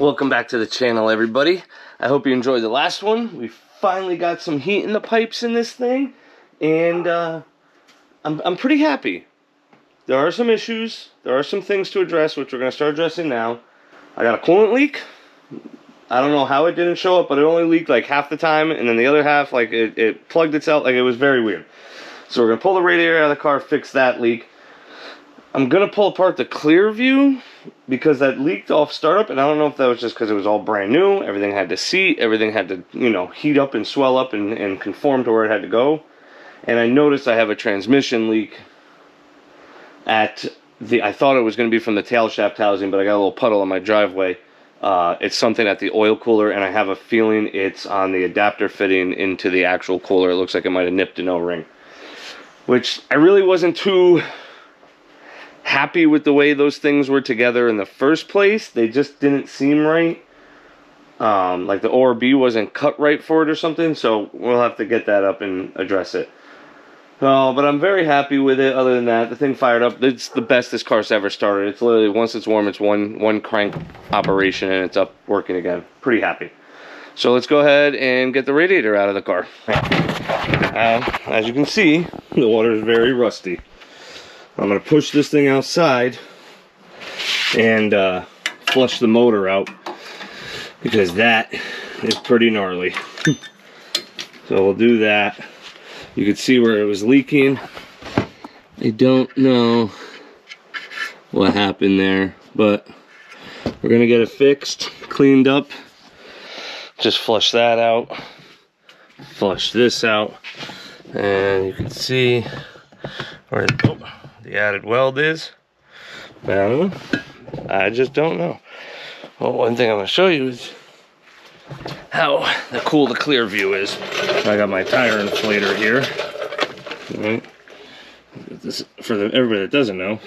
Welcome back to the channel, everybody. I hope you enjoyed the last one. We finally got some heat in the pipes in this thing, and I'm pretty happy. There are some issues. There are some things to address, which we're going to start addressing now. I got a coolant leak. I don't know how it didn't show up, but it only leaked like half the time, and then the other half, like it plugged itself. Like, it was very weird. So we're going to pull the radiator out of the car, fix that leak. I'm going to pull apart the clear view because that leaked off startup, and I don't know if that was just because it was all brand new. Everything had to seat, everything had to, you know, heat up and swell up and conform to where it had to go. And I noticed I have a transmission leak at the, I thought it was going to be from the tail shaft housing, but I got a little puddle on my driveway. It's something at the oil cooler, and I have a feeling it's on the adapter fitting into the actual cooler. It looks like it might have nipped an O-ring, which I really wasn't too happy with the way those things were together in the first place. They just didn't seem right. Like the ORB wasn't cut right for it or something, so we'll have to get that up and address it. But I'm very happy with it. Other than that, the thing fired up. It's the best this car's ever started. It's literally, once it's warm, it's one crank operation and it's up working again. Pretty happy. So let's go ahead and get the radiator out of the car. As you can see, the water is very rusty. I'm going to push this thing outside and flush the motor out because that is pretty gnarly. So we'll do that. You can see where it was leaking. I don't know what happened there, but we're going to get it fixed, cleaned up. Just flush that out. Flush this out. And you can see where the added weld is. I don't know. I just don't know. Well, one thing I'm going to show you is how cool the clear view is. I got my tire inflator here. All right. This, for everybody that doesn't know,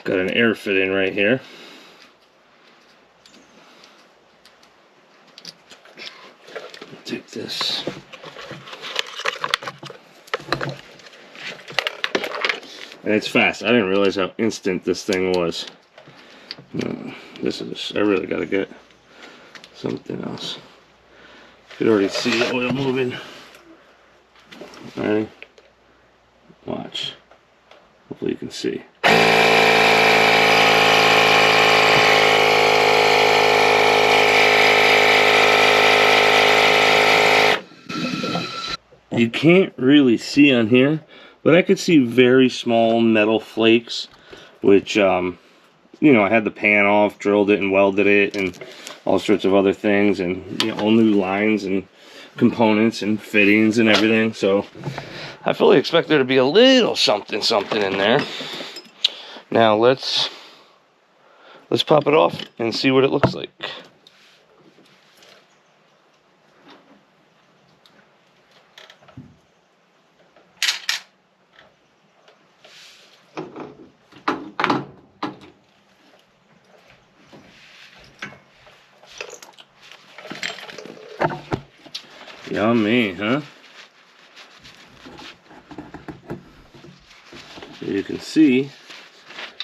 got an air fit in right here. Take this. And it's fast. I didn't realize how instant this thing was. I really got to get something else. You could already see the oil moving. Alright. Watch. Hopefully you can see. You can't really see on here, but I could see very small metal flakes, which, you know, I had the pan off, drilled it and welded it, and all sorts of other things, and, you know, all new lines and components and fittings and everything. So I fully expect there to be a little something in there. Now let's pop it off and see what it looks like. Yummy, huh? So you can see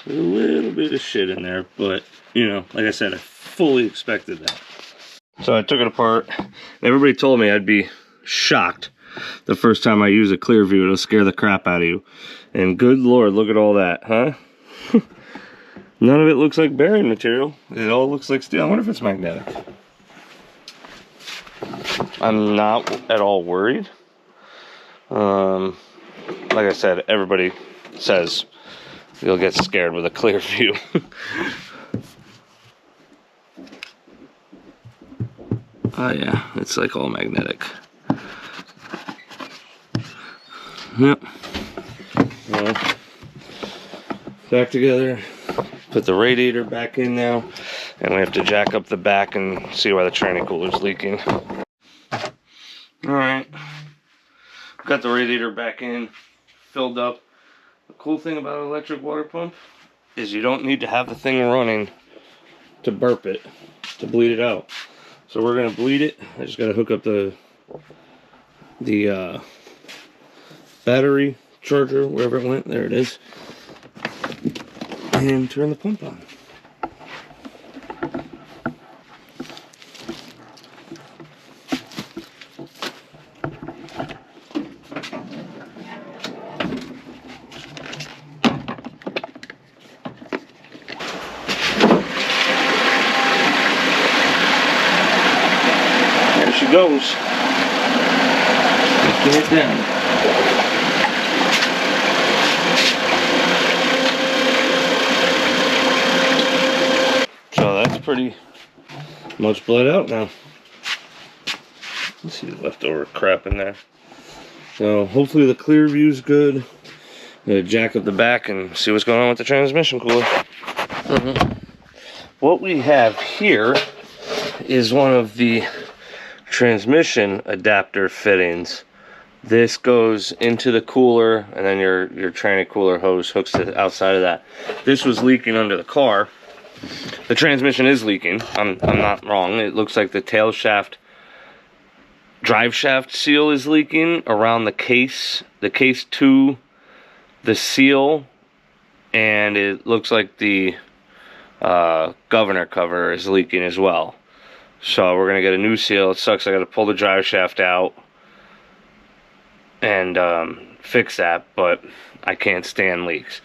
there's a little bit of shit in there, but, you know, like I said, I fully expected that. So I took it apart, and everybody told me I'd be shocked the first time I use a clear view. It'll scare the crap out of you. And good Lord, look at all that, huh? None of it looks like bearing material. It all looks like steel. I wonder if it's magnetic. I'm not at all worried. Like I said, everybody says you'll get scared with a clear view. Oh yeah, it's like all magnetic. Yep. Well, back together. Put the radiator back in now, and we have to jack up the back and see why the tranny cooler's leaking. Alright, got the radiator back in, filled up. The cool thing about an electric water pump is you don't need to have the thing running to burp it, to bleed it out. So we're going to bleed it. I just got to hook up the battery charger, wherever it went. There it is. And turn the pump on. she goes. Get it down. So that's pretty much bled out now. Let's see the leftover crap in there. So hopefully the clear view's good. I'm gonna jack up the back and see what's going on with the transmission cooler. What we have here is one of the transmission adapter fittings. This goes into the cooler, and then your tranny cooler hose hooks to the outside of that. This was leaking under the car. The transmission is leaking. I'm not wrong. It looks like the tail shaft, drive shaft seal is leaking around the case to the seal, and it looks like the governor cover is leaking as well. So we're gonna get a new seal. It sucks. I got to pull the drive shaft out and fix that, but I can't stand leaks.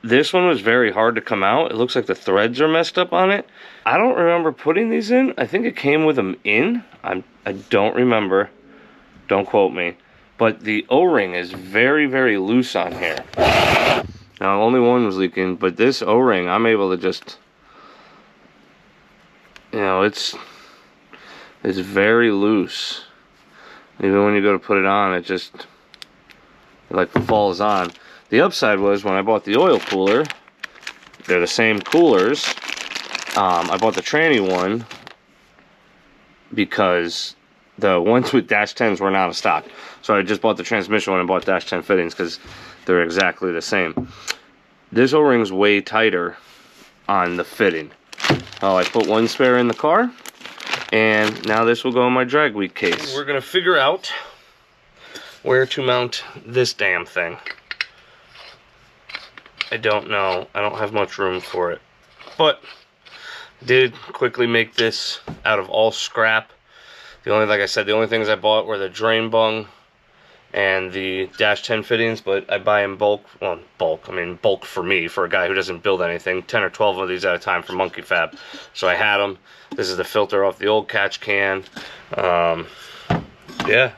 This one was very hard to come out. It looks like the threads are messed up on it. I don't remember putting these in. I think it came with them in. I don't remember. Don't quote me. But the O-ring is very, very loose on here. Now, only one was leaking, but this O-ring, I'm able to just, you know, it's very loose. Even when you go to put it on, it like falls on. The upside was when I bought the oil cooler, they're the same coolers. I bought the tranny one because the ones with dash 10s were not out of stock. So I just bought the transmission one and bought dash 10 fittings because they're exactly the same. This O-ring's way tighter on the fitting. I put one spare in the car, and now this will go in my drag week case. We're gonna figure out where to mount this damn thing. I don't know. I don't have much room for it. But did quickly make this out of all scrap. Like I said, the only things I bought were the drain bung and the dash 10 fittings, but I buy in bulk. Well, bulk, I mean bulk for me, for a guy who doesn't build anything. 10 or 12 of these at a time for Monkey Fab. So I had them. This is the filter off the old catch can. Yeah,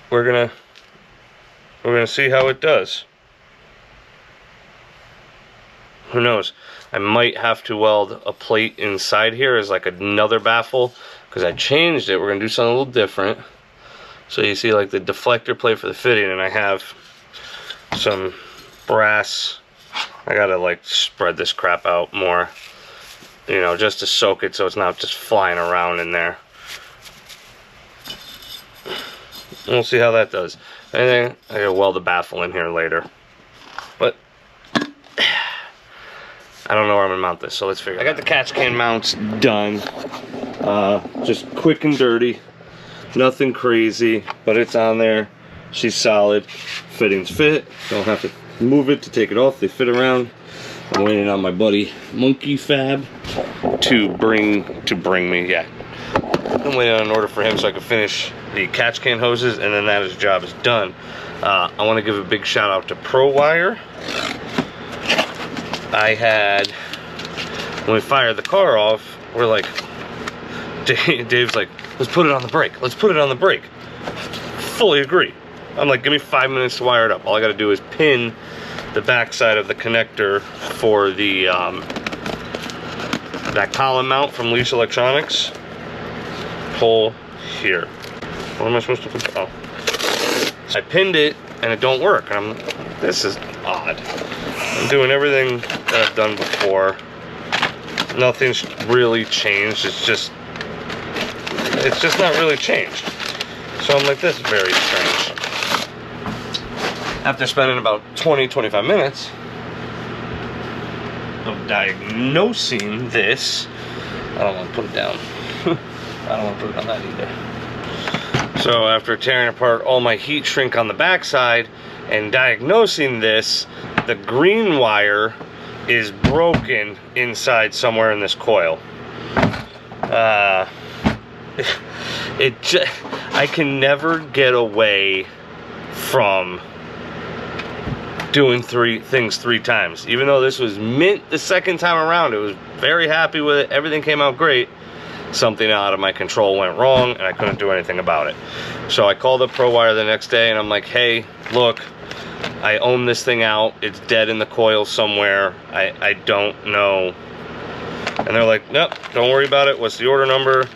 we're gonna see how it does. Who knows? I might have to weld a plate inside here as like another baffle, because I changed it. We're gonna do something a little different. So you see like the deflector plate for the fitting, and I have some brass. I gotta like spread this crap out more, you know, just to soak it so it's not just flying around in there. We'll see how that does. I think I gotta weld the baffle in here later. But I don't know where I'm gonna mount this, so let's figure it out. I got the catch can mounts done. Just quick and dirty. Nothing crazy, but it's on there. She's solid. Fittings fit. Don't have to move it to take it off. They fit around. I'm waiting on my buddy Monkey Fab to bring me. Yeah, I'm waiting on an order for him so I can finish the catch can hoses, and then that his job is done. I want to give a big shout out to Pro Wire. When we fired the car off, we're like, Dave's like, let's put it on the brake. Let's put it on the brake. Fully agree. I'm like, give me 5 minutes to wire it up. All I got to do is pin the back side of the connector for the that column mount from Leash Electronics. Pull here. What am I supposed to put? Oh, I pinned it and it don't work. And this is odd. I'm doing everything that I've done before. Nothing's really changed. It's just not really changed. So I'm like, this is very strange. After spending about 20-25 minutes of diagnosing this, I don't want to put it down. I don't want to put it on that either. So after tearing apart all my heat shrink on the backside and diagnosing this, the green wire is broken inside somewhere in this coil. I can never get away from doing things three times. Even though this was mint the second time around, it was very happy with it. Everything came out great. Something out of my control went wrong and I couldn't do anything about it. So I called up ProWire the next day and I'm like, hey, look, I own this thing out. It's dead in the coil somewhere. I don't know. And they're like, nope, don't worry about it. What's the order number?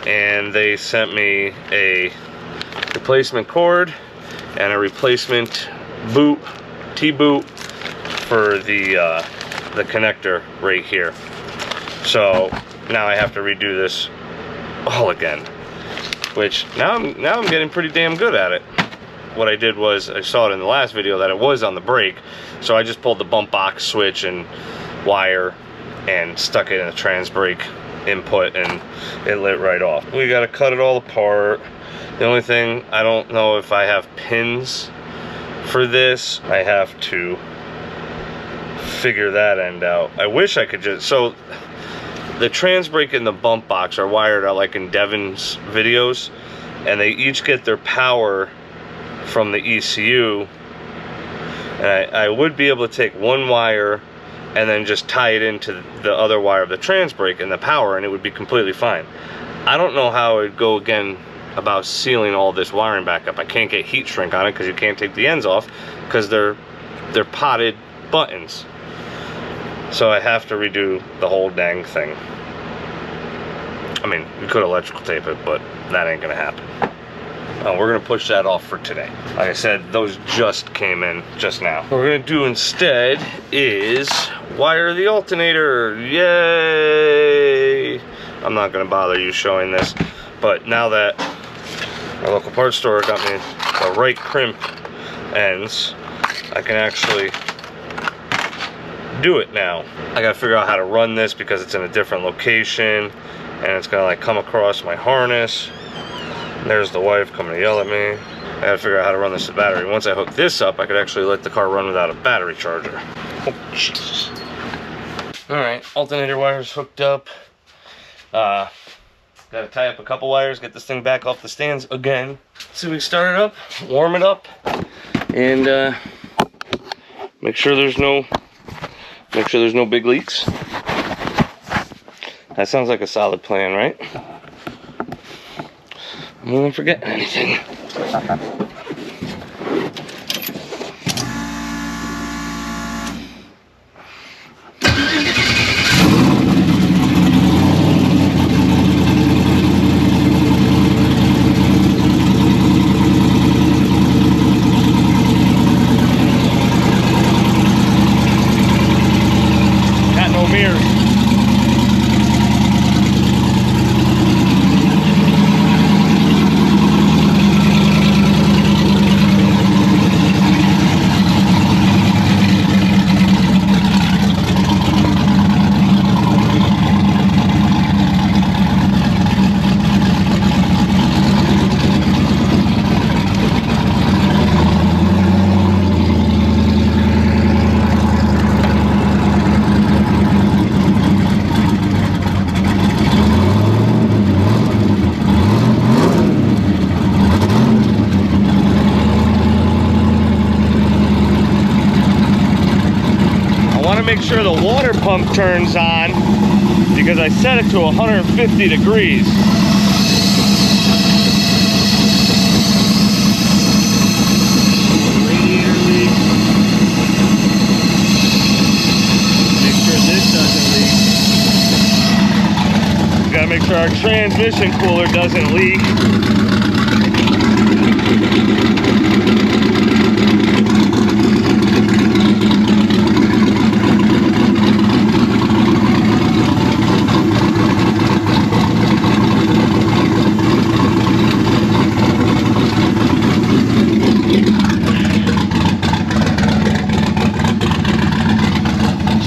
And they sent me a replacement cord and a replacement boot, T-boot for the connector right here. So now I have to redo this all again, which now I'm getting pretty damn good at it. What I did was, I saw it in the last video that it was on the brake, so I just pulled the bump box switch and wire and stuck it in the trans brake input and it lit right off. We got to cut it all apart. The only thing, I don't know if I have pins for this. I have to figure that end out. I wish I could just, so the trans brake and the bump box are wired out like in Devin's videos, and they each get their power from the ECU. And I would be able to take one wire and then just tie it into the other wire of the trans brake and the power, and it would be completely fine. I don't know how it would go again about sealing all this wiring back up. I can't get heat shrink on it because you can't take the ends off because they're potted buttons. So I have to redo the whole dang thing. I mean, you could electrical tape it, but that ain't gonna happen. We're gonna push that off for today. Like I said, those just came in just now. What we're gonna do instead is wire the alternator. Yay! I'm not gonna bother you showing this, but now that our local parts store got me the right crimp ends, I can actually do it now. I gotta figure out how to run this because it's in a different location and it's gonna like come across my harness. There's the wife coming to yell at me. I gotta figure out how to run this to battery. Once I hook this up, I could actually let the car run without a battery charger. Oh, Jesus. All right, alternator wires hooked up. Gotta tie up a couple wires, get this thing back off the stands again. So we start it up, warm it up, and make sure there's no big leaks. That sounds like a solid plan, right? I won't forget anything. Got no mirrors. Make sure the water pump turns on because I set it to 150 degrees. Radiator leak. Make sure this doesn't leak. Gotta make sure our transmission cooler doesn't leak.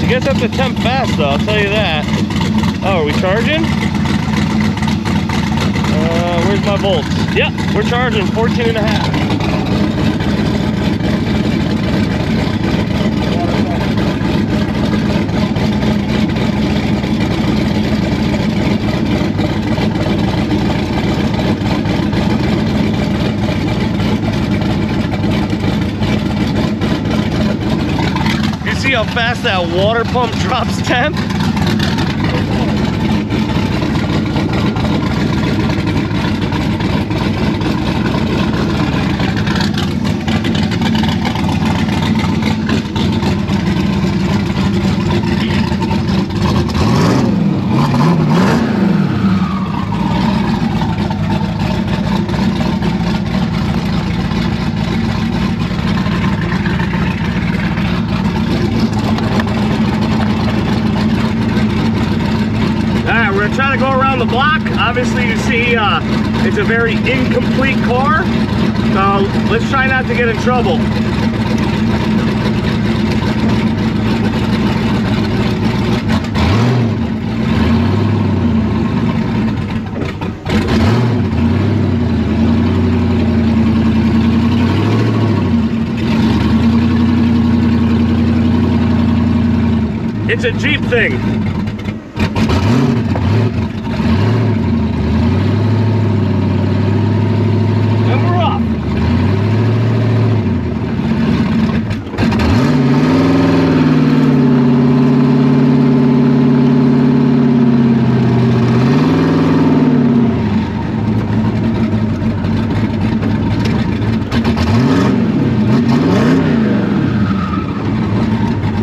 Gets up to temp fast though, I'll tell you that. Oh, are we charging? Where's my volts? Yep, we're charging 14 and a half. how fast that water pump drops temp? Trying to go around the block. Obviously you see it's a very incomplete car, so let's try not to get in trouble. It's a Jeep thing.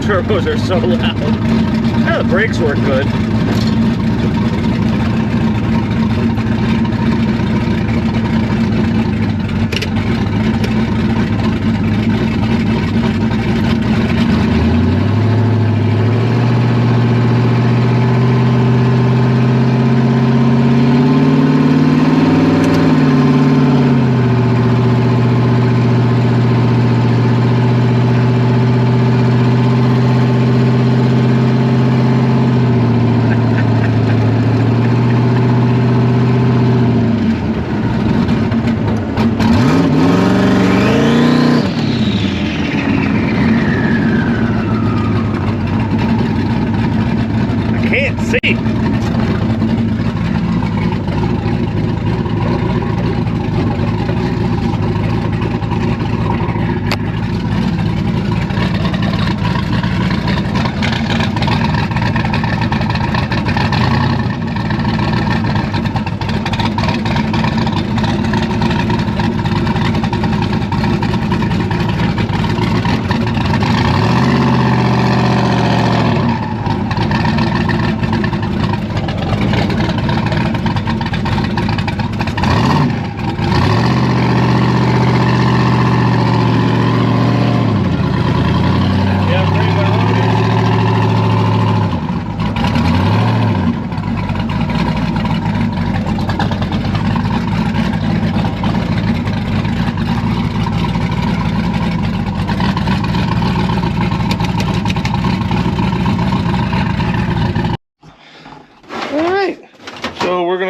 Turbos are so loud. Yeah, the brakes work good.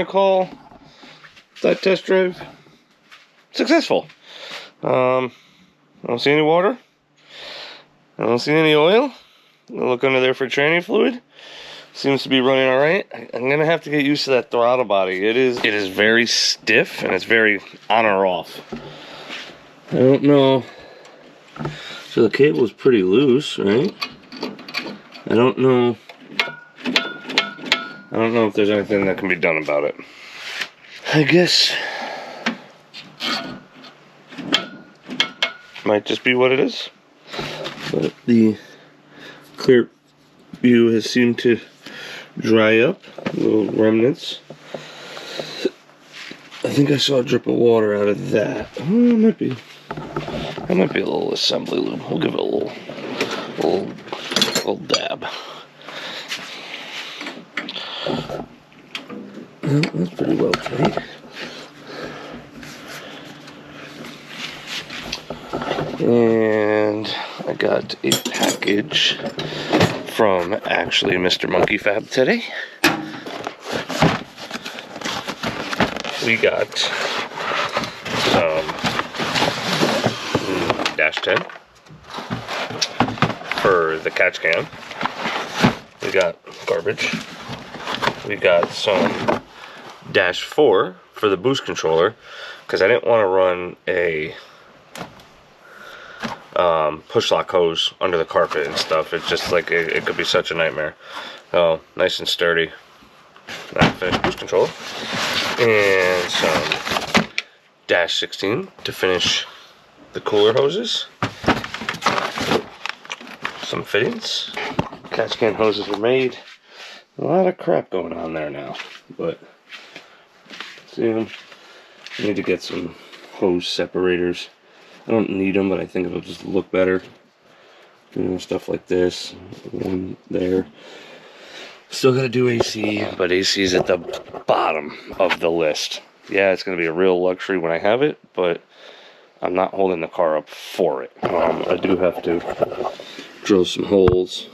Call that test drive successful. I don't see any water. I don't see any oil. I'll look under there for tranny fluid. Seems to be running all right. I'm gonna have to get used to that throttle body. It is very stiff and it's very on or off. I don't know. So the cable is pretty loose, right? I don't know if there's anything that can be done about it. I guess might just be what it is. But the clear view has seemed to dry up, little remnants. I think I saw a drip of water out of that. Oh, that might be a little assembly lube. We'll give it a little dab. Well, that's pretty well tight. And I got a package from actually Mr. Monkey Fab today. We got some dash 10 for the catch cam. We got garbage. We got some dash 4 for the boost controller because I didn't want to run a push lock hose under the carpet and stuff. It's just like it could be such a nightmare. Oh, nice and sturdy. That finished boost controller, and some dash 16 to finish the cooler hoses. Some fittings. Catch can hoses were made. A lot of crap going on there now, but see them. I need to get some hose separators. I don't need them, but I think it'll just look better. You know, stuff like this. One there. Still gotta do AC, but AC is at the bottom of the list. Yeah, it's gonna be a real luxury when I have it, but I'm not holding the car up for it. I do have to drill some holes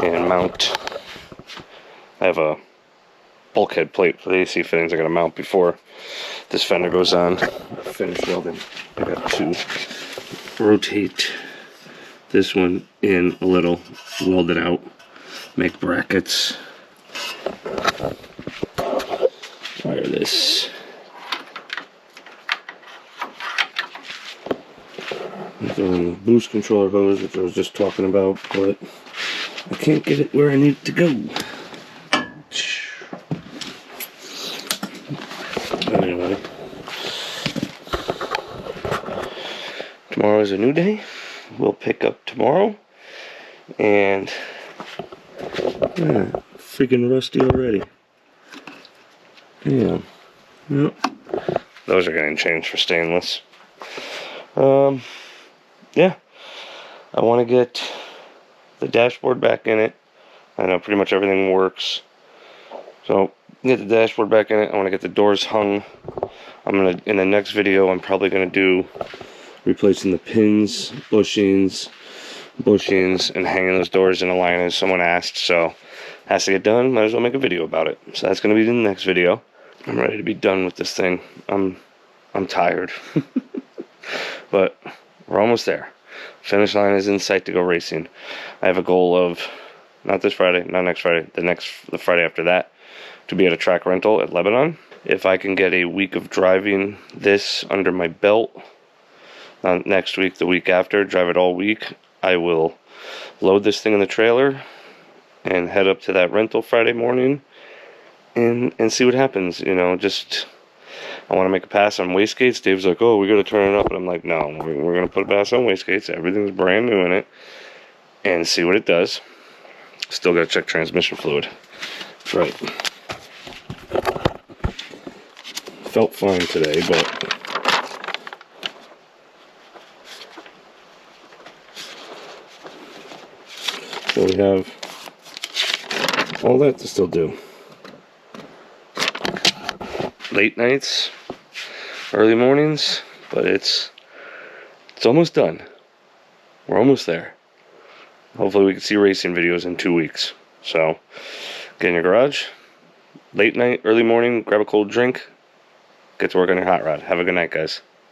and mount. I have a bulkhead plate for the AC fittings I gotta mount before this fender goes on. Finished welding. I got to rotate this one in a little, weld it out, make brackets, wire this. Doing the boost controller hose, which I was just talking about, but I can't get it where I need it to go. Anyway, tomorrow is a new day. We'll pick up tomorrow, and freaking rusty already. Yeah, yep. Those are getting changed for stainless. Yeah, I want to get the dashboard back in it. I know pretty much everything works, so get the dashboard back in it. I want to get the doors hung. In the next video, I'm probably gonna do replacing the pins, bushings, and hanging those doors in a line as someone asked. So has to get done. Might as well make a video about it. So that's gonna be the next video. I'm ready to be done with this thing. I'm tired, but we're almost there. Finish line is in sight to go racing. I have a goal of, not this Friday, not next Friday, the Friday after that, to be at a track rental at Lebanon. If I can get a week of driving this under my belt, next week, the week after, drive it all week, I will load this thing in the trailer and head up to that rental Friday morning and see what happens. You know, just, I want to make a pass on wastegates. Dave's like, oh, we got to turn it up. And I'm like, no, we're going to put a pass on wastegates. Everything's brand new in it. And see what it does. Still got to check transmission fluid. That's right. Felt fine today, but so we have all that to still do. Late nights, early mornings, but it's almost done. We're almost there. Hopefully we can see racing videos in 2 weeks. So get in your garage, late night, early morning, grab a cold drink, get to work on your hot rod. Have a good night, guys.